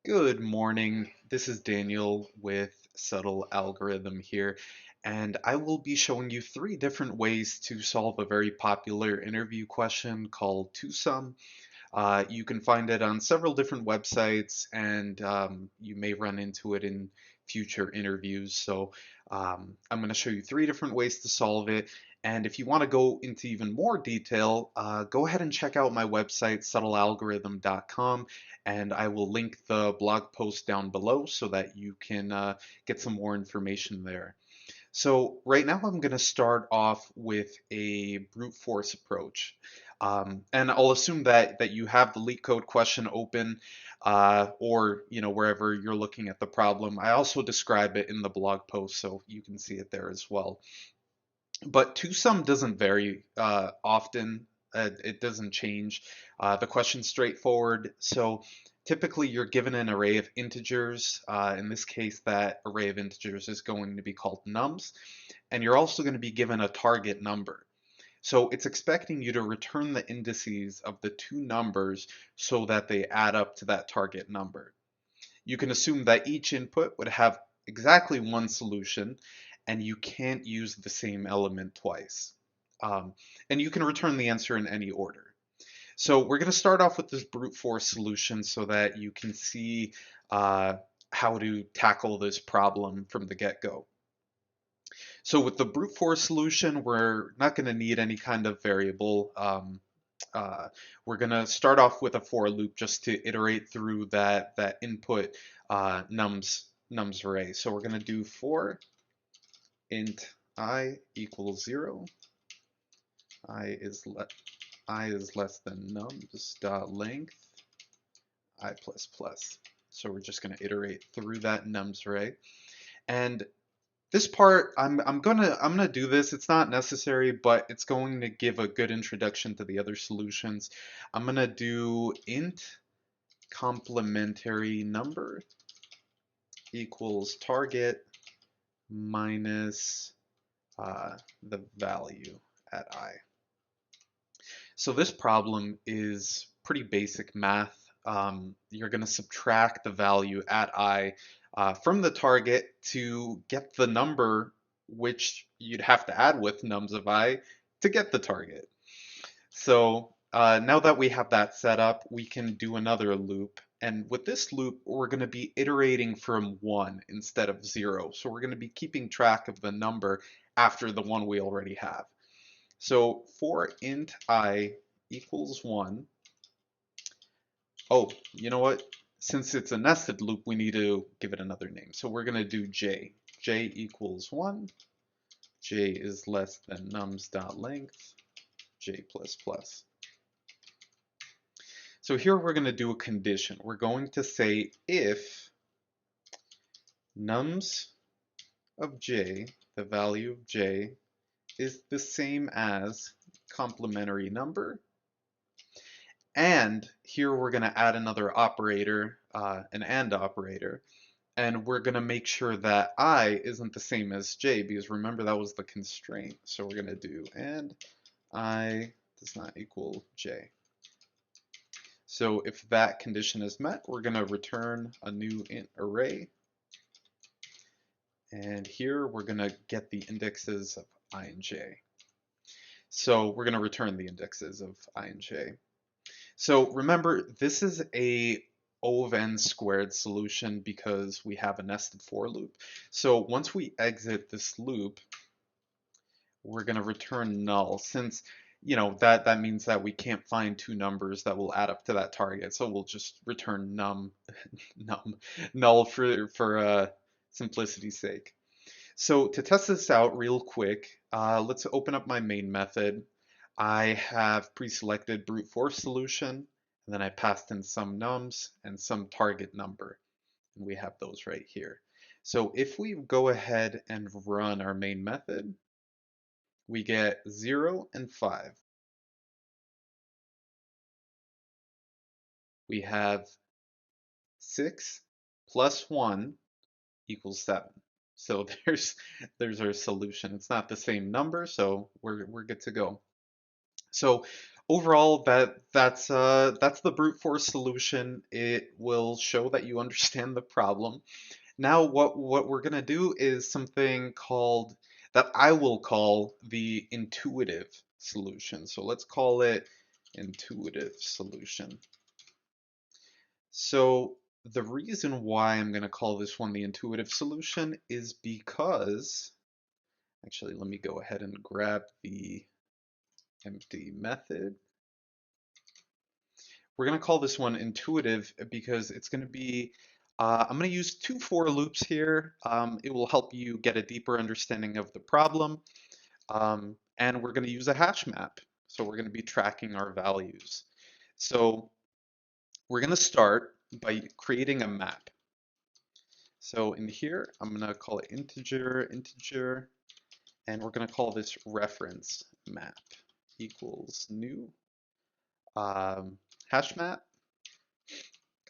Good morning. This is Daniel with Subtle Algorithm here, and I will be showing you three different ways to solve a very popular interview question called two-sum. You can find it on several different websites, and you may run into it in future interviews. So I'm going to show you three different ways to solve it. And if you want to go into even more detail, go ahead and check out my website, subtlealgorithm.com, and I will link the blog post down below so that you can get some more information there. So right now I'm going to start off with a brute force approach. And I'll assume that you have the LeetCode question open or wherever you're looking at the problem. I also describe it in the blog post so you can see it there as well. But two-sum doesn't vary often. It doesn't change. The question's straightforward. So typically you're given an array of integers. In this case, that array of integers is going to be called nums. And you're also going to be given a target number. So it's expecting you to return the indices of the two numbers so that they add up to that target number. You can assume that each input would have exactly one solution, and you can't use the same element twice. Um, and you can return the answer in any order. So we're going to start off with this brute force solution so that you can see how to tackle this problem from the get-go. So with the brute force solution, we're not going to need any kind of variable. Uh, we're going to start off with a for loop just to iterate through that input nums array. So we're going to do for int I equals 0, I is less than nums dot length I plus plus. So we're just going to iterate through that nums array. And this part, I'm gonna do this. It's not necessary, but it's going to give a good introduction to the other solutions. I'm gonna do int complementary number equals target minus the value at I. So this problem is pretty basic math. You're going to subtract the value at I from the target to get the number which you'd have to add with nums of I to get the target. So now that we have that set up, we can do another loop. And with this loop, we're going to be iterating from 1 instead of 0. So we're going to be keeping track of the number after the one we already have. So for int I equals 1, oh, you know what? Since it's a nested loop, we need to give it another name. So we're going to do j. J equals 1. J is less than nums.length, j plus plus. So here we're going to do a condition. We're going to say if nums of j, the value of j, is the same as complementary number, and here we're going to add another operator, an AND operator, and we're going to make sure that I isn't the same as j, because remember that was the constraint. So we're going to do and I does not equal j. So if that condition is met, we're going to return a new int array. And here we're going to get the indexes of I and j. So we're going to return the indexes of I and j. So remember, this is a O of n squared solution because we have a nested for loop. So once we exit this loop, we're going to return null since that means that we can't find two numbers that will add up to that target. So we'll just return null for simplicity's sake. So to test this out real quick, let's open up my main method. I have pre-selected brute force solution, and then I passed in some nums and some target number, and we have those right here. So if we go ahead and run our main method, we get 0 and 5. We have 6 plus 1 equals 7. So there's our solution. It's not the same number, so we're good to go. So overall, that's the brute force solution. It will show that you understand the problem. Now, what we're gonna do is something called that I will call the intuitive solution. So let's call it intuitive solution. So the reason why I'm gonna call this one the intuitive solution is because, actually, let me go ahead and grab the empty method. We're going to call this one intuitive because it's going to be, I'm going to use two for loops here. It will help you get a deeper understanding of the problem. And we're going to use a hash map. So we're going to be tracking our values. So we're going to start by creating a map. So in here, I'm going to call it integer, integer, and we're going to call this reference map equals new hash map.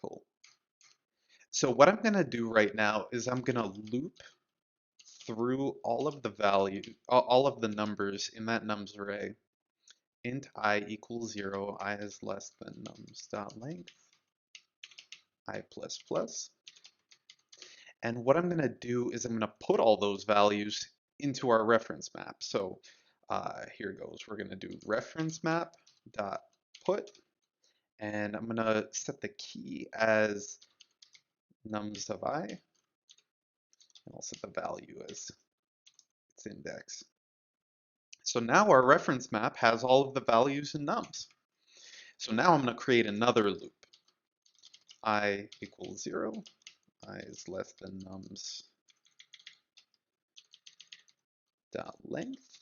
Cool. So what I'm going to do right now is I'm going to loop through all of the value, all of the numbers in that nums array. Int I equals 0, I is less than nums dot length, I plus plus. And what I'm going to do is I'm going to put all those values into our reference map. So here goes. We're going to do reference map dot put, and I'm going to set the key as nums of I, and I'll set the value as its index. So now our reference map has all of the values in nums. So now I'm going to create another loop. I equals 0, I is less than nums dot length.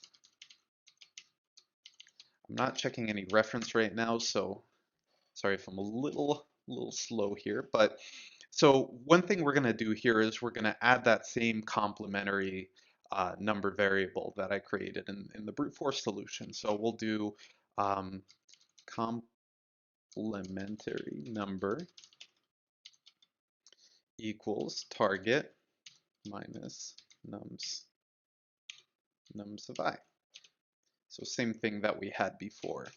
I'm not checking any reference right now, so sorry if I'm a little slow here. But so one thing we're going to do here is we're going to add that same complementary number variable that I created in the brute force solution. So we'll do complementary number equals target minus nums of I. So same thing that we had before.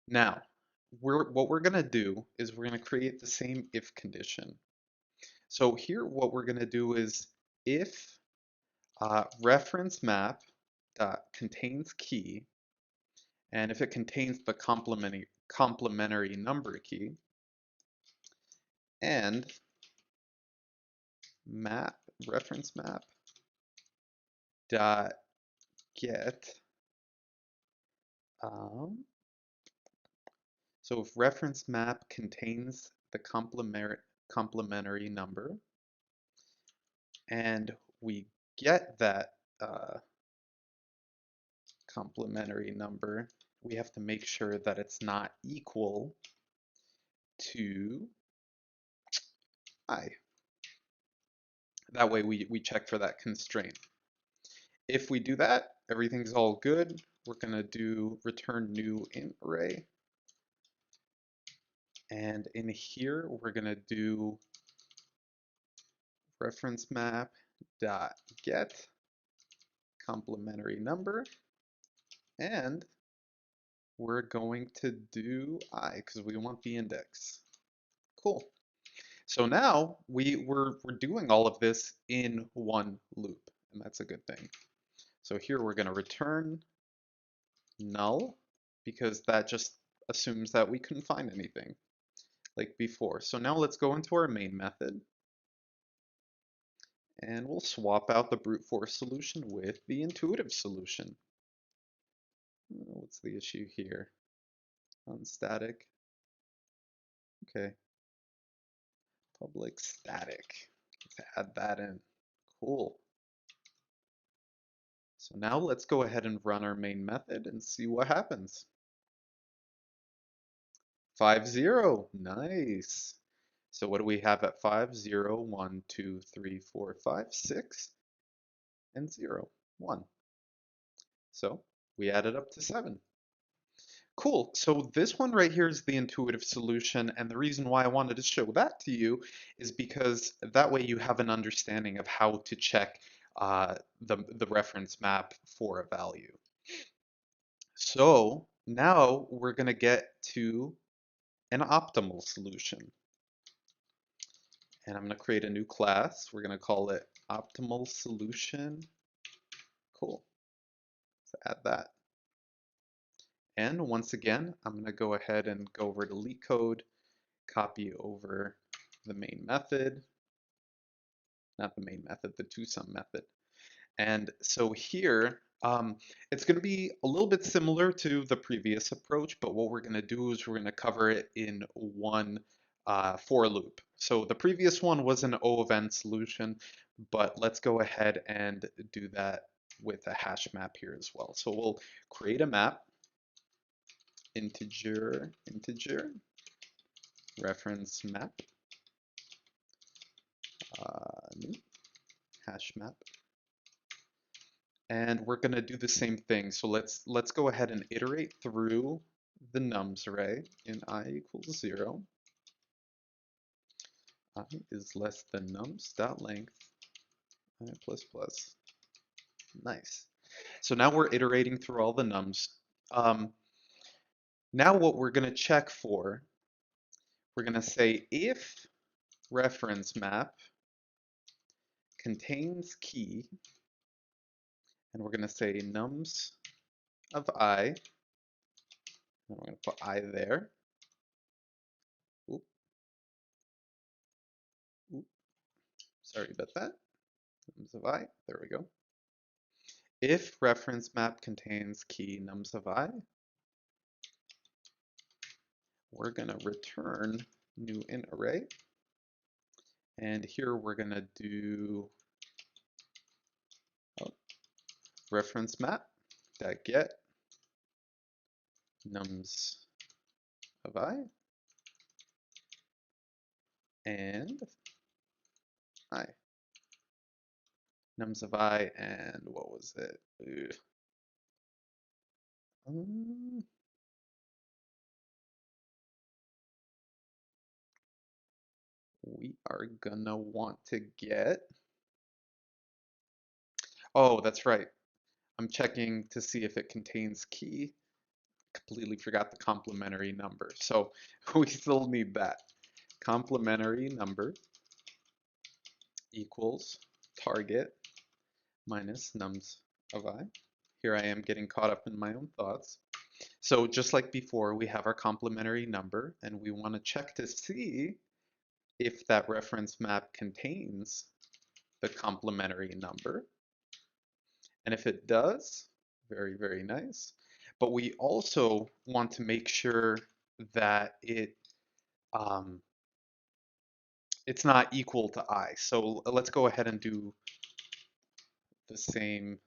Now, what we're going to do is we're going to create the same if condition. So here what we're going to do is if reference map contains key, and if it contains the complementary number key, and reference map dot get so if reference map contains the complementary number and we get that complementary number, we have to make sure that it's not equal to I. That way we check for that constraint. If we do that, everything's all good. We're going to do return new int array. And in here, we're going to do reference map dot get complementary number, and we're going to do I because we want the index. Cool. So now we're doing all of this in one loop, and that's a good thing. So here we're going to return null because that just assumes that we couldn't find anything like before. So now let's go into our main method and we'll swap out the brute force solution with the intuitive solution. What's the issue here? Unstatic. Okay. Public static. Let's add that in. Cool. So now let's go ahead and run our main method and see what happens. 5, 0. Nice. So what do we have at 5? 0, 1, 2, 3, 4, 5, 6, and 0, 1. So we added up to 7. Cool. So this one right here is the intuitive solution, and the reason why I wanted to show that to you is because that way you have an understanding of how to check the reference map for a value. So now we're going to get to an optimal solution. And I'm going to create a new class. We're going to call it optimal solution. Cool. Let's add that. And once again, I'm going to go ahead and go over to LeetCode, copy over the main method, not the main method, the toSum method. And so here, it's going to be a little bit similar to the previous approach, but what we're going to do is we're going to cover it in one for loop. So the previous one was an O of n solution, but let's go ahead and do that with a hash map here as well. So we'll create a map, integer, reference map, new hash map. And we're going to do the same thing. So let's go ahead and iterate through the nums array in I equals 0. I is less than nums.length I plus plus. Nice. So now we're iterating through all the nums. Now what we're going to check for, we're going to say if reference map contains key, and we're going to say nums of I, and we're going to put I there. Oop, oop, sorry about that. Nums of I, there we go. If reference map contains key nums of I, we're going to return new int array. And here we're going to do reference map that get nums of I and I. Nums of I and what was it? We are gonna want to get, oh, that's right. I'm checking to see if it contains key. Completely forgot the complementary number. So we still need that. Complementary number equals target minus nums of I. Here I am getting caught up in my own thoughts. So just like before, we have our complementary number, and we want to check to see if that reference map contains the complementary number. And if it does, very, very nice. But we also want to make sure that it's not equal to I. So let's go ahead and do the same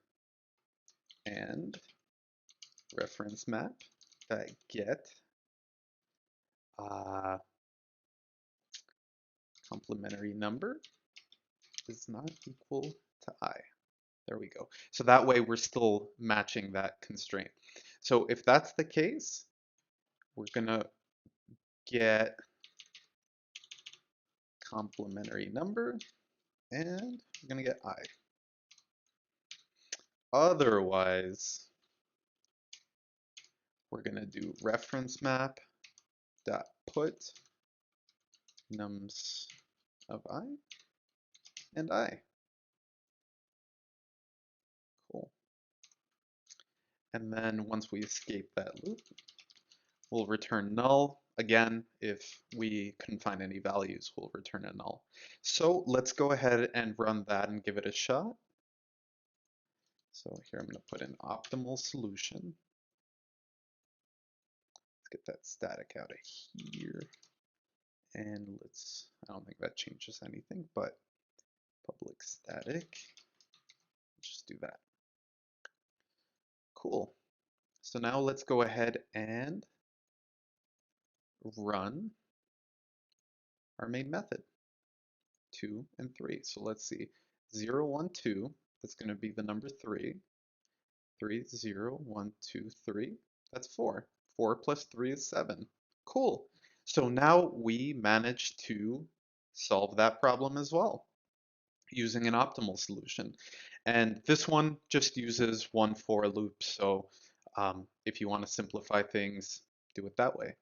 and reference map that get complementary number is not equal to I. There we go. So that way we're still matching that constraint. So if that's the case, we're gonna get complementary number and we're gonna get I. Otherwise, we're gonna do reference map dot put nums of I and I. Cool. And then once we escape that loop, we'll return null. Again, if we couldn't find any values, we'll return a null. So let's go ahead and run that and give it a shot. So here I'm going to put an optimal solution. Let's get that static out of here. And I don't think that changes anything, but public static, just do that. Cool. So now let's go ahead and run our main method, 2 and 3. So let's see, 0, 1, 2, that's going to be the number 3. 3, 0, 1, 2, 3, that's 4. 4 plus 3 is 7. Cool. So now we managed to solve that problem as well using an optimal solution. And this one just uses one for loop, so if you want to simplify things, do it that way.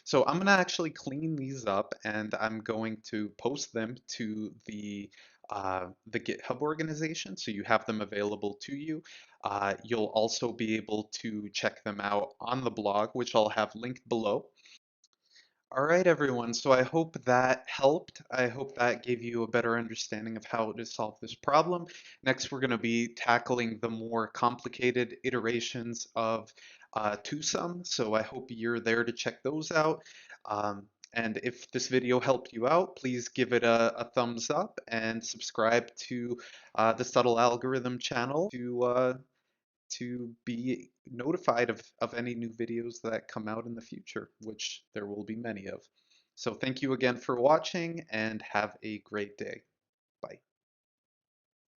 So I'm going to actually clean these up and I'm going to post them to the GitHub organization, so you have them available to you. You'll also be able to check them out on the blog, which I'll have linked below. All right, everyone. So I hope that helped. I hope that gave you a better understanding of how to solve this problem. Next, we're going to be tackling the more complicated iterations of twosome. So I hope you're there to check those out. And if this video helped you out, please give it a thumbs up and subscribe to the Subtle Algorithm channel to be notified of any new videos that come out in the future, which there will be many of. So thank you again for watching and have a great day.